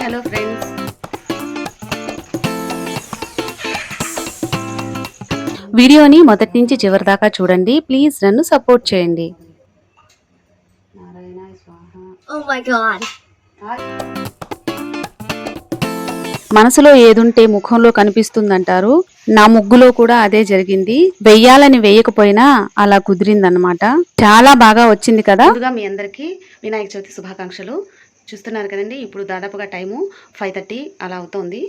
Hello friends. వీడియోని మొదటి నుంచి చివరి దాకా చూడండి. ప్లీజ్ నన్ను సపోర్ట్ చేయండి. Oh my god. మనసులో ఏదుంటే ముఖంలో కనిపిస్తుందంటారు. నా ముగ్గులో కూడా అదే జరిగింది. వెయ్యాలని వేయకపోయినా అలా కుదిరిందనమాట. చాలా బాగా వచ్చింది కదా. ముందుగా మీ అందరికీ వినాయక చవితి శుభాకాంక్షలు. చూస్తున్నారు కదండి, ఇప్పుడు దాదాపుగా టైము 5:30 అలా అవుతోంది.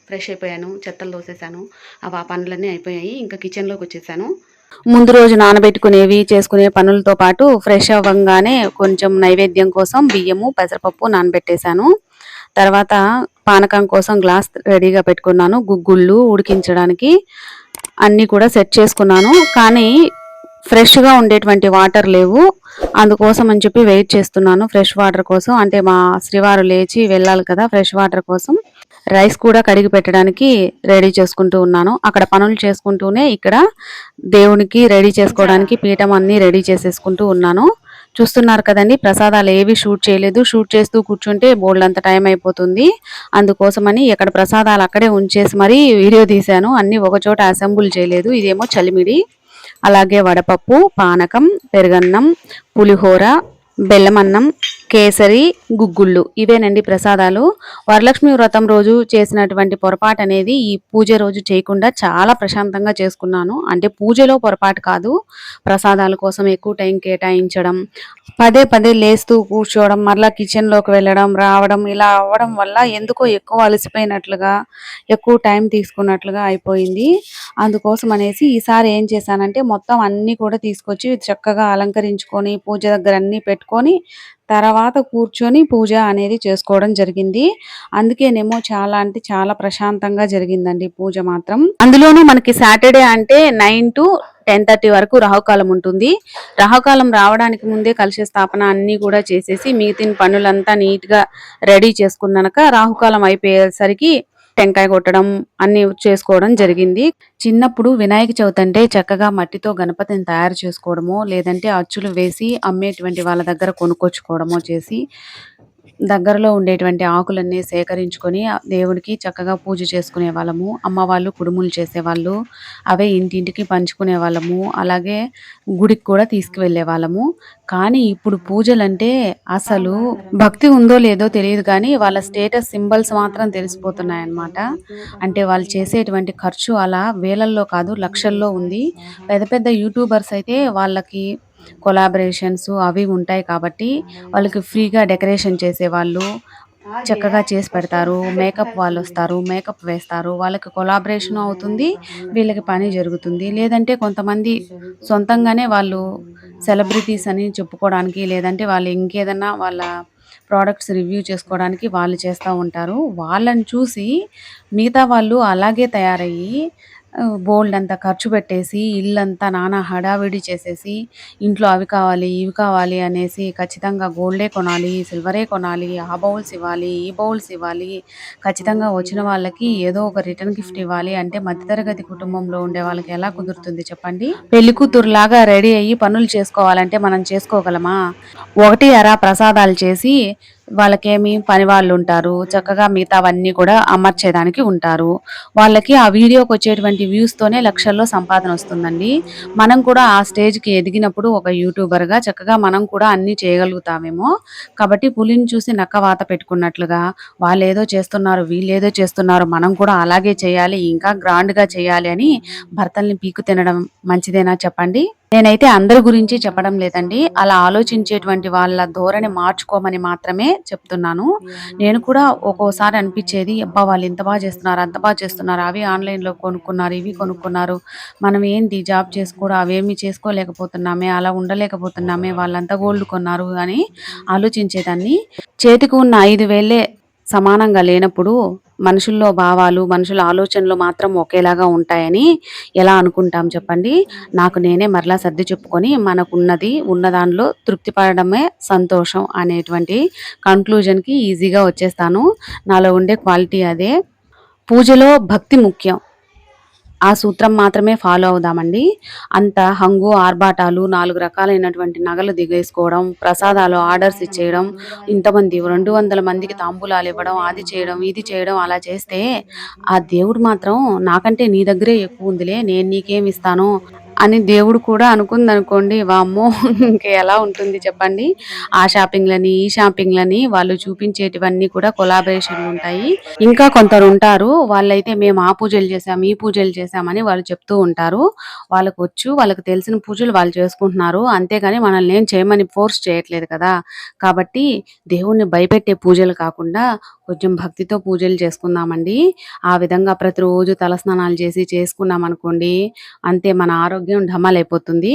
ఫ్రెష్ అయిపోయాను, చెత్తలు దోసేసాను, ఆ పనులన్నీ అయిపోయాయి. ఇంకా కిచెన్లోకి వచ్చేసాను. ముందు రోజు నానబెట్టుకునేవి చేసుకునే పనులతో పాటు ఫ్రెష్ అవ్వంగానే కొంచెం నైవేద్యం కోసం బియ్యము పెసరపప్పు నానబెట్టేశాను. తర్వాత పానకం కోసం గ్లాస్ రెడీగా పెట్టుకున్నాను. గుగ్గుళ్ళు ఉడికించడానికి అన్నీ కూడా సెట్ చేసుకున్నాను. కానీ ఫ్రెష్గా ఉండేటువంటి వాటర్ లేవు. అందుకోసం అని చెప్పి వెయిట్ చేస్తున్నాను ఫ్రెష్ వాటర్ కోసం. అంటే మా శ్రీవారు లేచి వెళ్ళాలి కదా ఫ్రెష్ వాటర్ కోసం. రైస్ కూడా కడిగి పెట్టడానికి రెడీ చేసుకుంటూ ఉన్నాను. అక్కడ పనులు చేసుకుంటూనే ఇక్కడ దేవునికి రెడీ చేసుకోవడానికి పీఠం అన్ని రెడీ చేసేసుకుంటూ ఉన్నాను. చూస్తున్నారు కదండి, ప్రసాదాలు ఏవి షూట్ చేయలేదు. షూట్ చేస్తూ కూర్చుంటే బోల్డంత టైం అయిపోతుంది. అందుకోసమని ఎక్కడ ప్రసాదాలు అక్కడే ఉంచేసి మరీ వీడియో తీశాను. అన్ని ఒకచోట అసెంబుల్ చేయలేదు. ఇదేమో చలిమిడి, అలాగే వడపప్పు, పానకం, పెరుగన్నం, పులిహోర, బెల్లమన్నం, కేసరి, గుగ్గుళ్ళు ఇవేనండి ప్రసాదాలు. వరలక్ష్మి వ్రతం రోజు చేసినటువంటి పొరపాటు అనేది ఈ పూజ రోజు చేయకుండా చాలా ప్రశాంతంగా చేసుకున్నాను. అంటే పూజలో పొరపాటు కాదు, ప్రసాదాల కోసం ఎక్కువ టైం కేటాయించడం, పదే పదే లేస్తూ కూర్చోవడం, మరలా కిచెన్లోకి వెళ్ళడం రావడం ఇలా అవ్వడం వల్ల ఎందుకో ఎక్కువ అలసిపోయినట్లుగా, ఎక్కువ టైం తీసుకున్నట్లుగా అయిపోయింది. అందుకోసం అనేసి ఈసారి ఏం చేశానంటే మొత్తం అన్నీ కూడా తీసుకొచ్చి చక్కగా అలంకరించుకొని పూజ దగ్గర అన్నీ పెట్టుకొని తర్వాత కూర్చొని పూజ అనేది చేసుకోవడం జరిగింది. అందుకేనేమో చాలా అంటే చాలా ప్రశాంతంగా జరిగిందండి పూజ మాత్రం. అందులోనూ మనకి సాటర్డే అంటే 9 to 10:30 వరకు రాహుకాలం ఉంటుంది. రాహుకాలం రావడానికి ముందే కలశ స్థాపన అన్ని కూడా చేసేసి మిగతా పనులంతా నీట్ గా రెడీ చేసుకున్నాక రాహుకాలం అయిపోయేసరికి టెంకాయ కొట్టడం అన్ని చేసుకోవడం జరిగింది. చిన్నప్పుడు వినాయక చవితి అంటే చక్కగా మట్టితో గణపతిని తయారు చేసుకోవడమో లేదంటే అచ్చులు వేసి అమ్మేటువంటి వాళ్ళ దగ్గర కొనుక్కొచ్చుకోవడమో చేసి దగ్గరలో ఉండేటువంటి ఆకులన్నీ సేకరించుకొని దేవుడికి చక్కగా పూజ చేసుకునే వాళ్ళము. అమ్మ వాళ్ళు కుడుములు చేసేవాళ్ళు, అవే ఇంటింటికి పంచుకునే వాళ్ళము. అలాగే గుడికి కూడా తీసుకువెళ్ళే వాళ్ళము. కానీ ఇప్పుడు పూజలంటే అసలు భక్తి ఉందో లేదో తెలియదు కానీ వాళ్ళ స్టేటస్ సింబల్స్ మాత్రం తెలిసిపోతున్నాయి అన్నమాట. అంటే వాళ్ళు చేసేటువంటి ఖర్చు అలా వేలల్లో కాదు లక్షల్లో ఉంది. పెద్ద పెద్ద యూట్యూబర్స్ అయితే వాళ్ళకి కొలాబరేషన్స్ అవి ఉంటాయి కాబట్టి వాళ్ళకి ఫ్రీగా డెకరేషన్ చేసేవాళ్ళు చక్కగా చేసి పెడతారు. మేకప్ వాళ్ళు వస్తారు, మేకప్ వేస్తారు, వాళ్ళకి కొలాబరేషన్ అవుతుంది, వీళ్ళకి పని జరుగుతుంది. లేదంటే కొంతమంది సొంతంగానే వాళ్ళు సెలబ్రిటీస్ అని చెప్పుకోవడానికి లేదంటే వాళ్ళు ఇంకేదన్నా వాళ్ళ ప్రోడక్ట్స్ రివ్యూ చేసుకోవడానికి వాళ్ళు చేస్తూ ఉంటారు. వాళ్ళని చూసి మిగతా వాళ్ళు అలాగే తయారయ్యి బోల్డ్ అంతా ఖర్చు పెట్టేసి ఇల్లంతా నానా హడావిడి చేసేసి ఇంట్లో అవి కావాలి ఇవి కావాలి అనేసి ఖచ్చితంగా గోల్డే కొనాలి, సిల్వరే కొనాలి, ఆ బౌల్స్ ఇవ్వాలి, ఈ బౌల్స్ ఇవ్వాలి, ఖచ్చితంగా వచ్చిన వాళ్ళకి ఏదో ఒక రిటర్న్ గిఫ్ట్ ఇవ్వాలి అంటే మధ్యతరగతి కుటుంబంలో ఉండే వాళ్ళకి ఎలా కుదురుతుంది చెప్పండి. పెళ్లి కూతురులాగా రెడీ అయ్యి పనులు చేసుకోవాలంటే మనం చేసుకోగలమా? ఒకటి అరా ప్రసాదాలు చేసి వాళ్ళకేమి పని వాళ్ళు ఉంటారు, చక్కగా మిగతావన్నీ కూడా అమర్చేదానికి ఉంటారు. వాళ్ళకి ఆ వీడియోకి వచ్చేటువంటి వ్యూస్ తోనే లక్షల్లో సంపాదన వస్తుందండి. మనం కూడా ఆ స్టేజ్కి ఎదిగినప్పుడు ఒక యూట్యూబర్గా చక్కగా మనం కూడా అన్ని చేయగలుగుతామేమో. కాబట్టి పులిని చూసి నక్క వాత పెట్టుకున్నట్లుగా వాళ్ళు ఏదో చేస్తున్నారు వీళ్ళు ఏదో చేస్తున్నారు మనం కూడా అలాగే చేయాలి, ఇంకా గ్రాండ్గా చేయాలి అని భర్తల్ని పీకు తినడం మంచిదేనా చెప్పండి. నేనైతే అందరి గురించి చెప్పడం లేదండి, అలా ఆలోచించేటువంటి వాళ్ళ ధోరణి మార్చుకోమని మాత్రమే చెప్తున్నాను. నేను కూడా ఒక్కోసారి అనిపించేది, అబ్బా వాళ్ళు ఇంత బాగా చేస్తున్నారు అంత బాగా చేస్తున్నారు, అవి ఆన్లైన్లో కొనుక్కున్నారు ఇవి కొనుక్కున్నారు, మనం ఏంటి జాబ్ చేసుకోవడం అవేమి చేసుకోలేకపోతున్నామే, అలా ఉండలేకపోతున్నామే, వాళ్ళంతా గోల్డ్ కొన్నారు అని ఆలోచించేదాన్ని. చేతికి ఉన్న 5 వేలే సమానంగా లేనప్పుడు మనుషుల్లో భావాలు మనుషుల ఆలోచనలు మాత్రం ఒకేలాగా ఉంటాయని ఎలా అనుకుంటాం చెప్పండి. నాకు నేనే మరలా సర్ది చెప్పుకొని మనకున్నది ఉన్న దానిలో తృప్తి పడడమే సంతోషం అనేటువంటి కంక్లూజన్కి ఈజీగా వచ్చేస్తాను. నాలో ఉండే క్వాలిటీ అదే. పూజలో భక్తి ముఖ్యం. ఆ సూత్రం మాత్రమే ఫాలో అవుదామండి. అంత హంగు ఆర్భాటాలు 4 రకాలైనటువంటి నగలు దిగేసుకోవడం, ప్రసాదాలు ఆర్డర్స్ ఇచ్చేయడం, ఇంతమంది 200 మందికి తాంబూలాలు ఇవ్వడం, అది చేయడం, ఇది చేయడం అలా చేస్తే ఆ దేవుడు మాత్రం నాకంటే నీ దగ్గరే ఎక్కువ ఉందిలే నేను నీకేమిస్తాను అని దేవుడు కూడా అనుకుందనుకోండి, వామ్మో! ఇంక ఎలా ఉంటుంది చెప్పండి. ఆ షాపింగ్‌లని, ఈ షాపింగ్‌లని వాళ్ళు చూపించేటివన్నీ కూడా కొలాబరేషన్‌లుంటాయి. ఇంకా కొందరుంటారు. వాళ్ళైతే మేము ఆ పూజలు చేశాం, ఈ పూజలు చేశామని వాళ్ళు చెప్తూ ఉంటారు. వాళ్ళకొచ్చు, వాళ్ళకి తెలిసిన పూజలు వాళ్ళు చేసుకుంటున్నారు. అంతేగాని మనల్నేం చేయమని ఫోర్స్ చేయట్లేదు కదా! కాబట్టి దేవుడిని భయపెట్టే పూజలు కాకుండా కొంచెం భక్తితో పూజలు చేసుకుందామండి. ఆ విధంగా ప్రతిరోజు తలస్నానాలు చేసి చేసుకున్నామనుకోండి, అంతే మన ఆరోగ్యం ఢమాలైపోతుంది.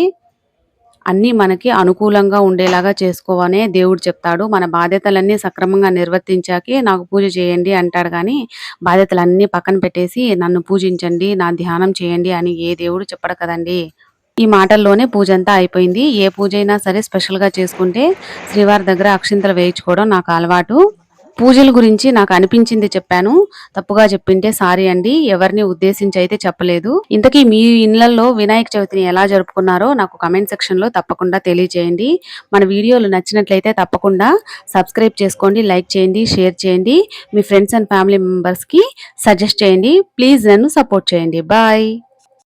అన్నీ మనకి అనుకూలంగా ఉండేలాగా చేసుకోవనే దేవుడు చెప్తాడు. మన బాధ్యతలన్నీ సక్రమంగా నిర్వర్తించాకే నాకు పూజ చేయండి అంటాడు గానీ, బాధ్యతలన్నీ పక్కన పెట్టేసి నన్ను పూజించండి, నా ధ్యానం చేయండి అని ఏ దేవుడు చెప్పడు కదండీ! ఈ మాటల్లోనే పూజంతా అయిపోయింది. ఏ పూజైనా సరే స్పెషల్‌గా చేసుకుంటే శ్రీవారి దగ్గర అక్షింతలు వేయించుకోవడం నాకు అలవాటు. పూజల గురించి నాకు అనిపించింది చెప్పాను. తప్పుగా చెప్పింటే సారీ అండి. ఎవరిని ఉద్దేశించి అయితే చెప్పలేదు. ఇంతకీ మీ ఇళ్లల్లో వినాయక చవితిని ఎలా జరుపుకున్నారో నాకు కామెంట్ సెక్షన్‌లో తప్పకుండా తెలియజేయండి. మన వీడియోలు నచ్చినట్లయితే తప్పకుండా సబ్స్క్రైబ్ చేసుకోండి, లైక్ చేయండి, షేర్ చేయండి. మీ ఫ్రెండ్స్ అండ్ ఫ్యామిలీ మెంబర్స్‌కి సజెస్ట్ చేయండి. ప్లీజ్ నన్ను సపోర్ట్ చేయండి. బాయ్.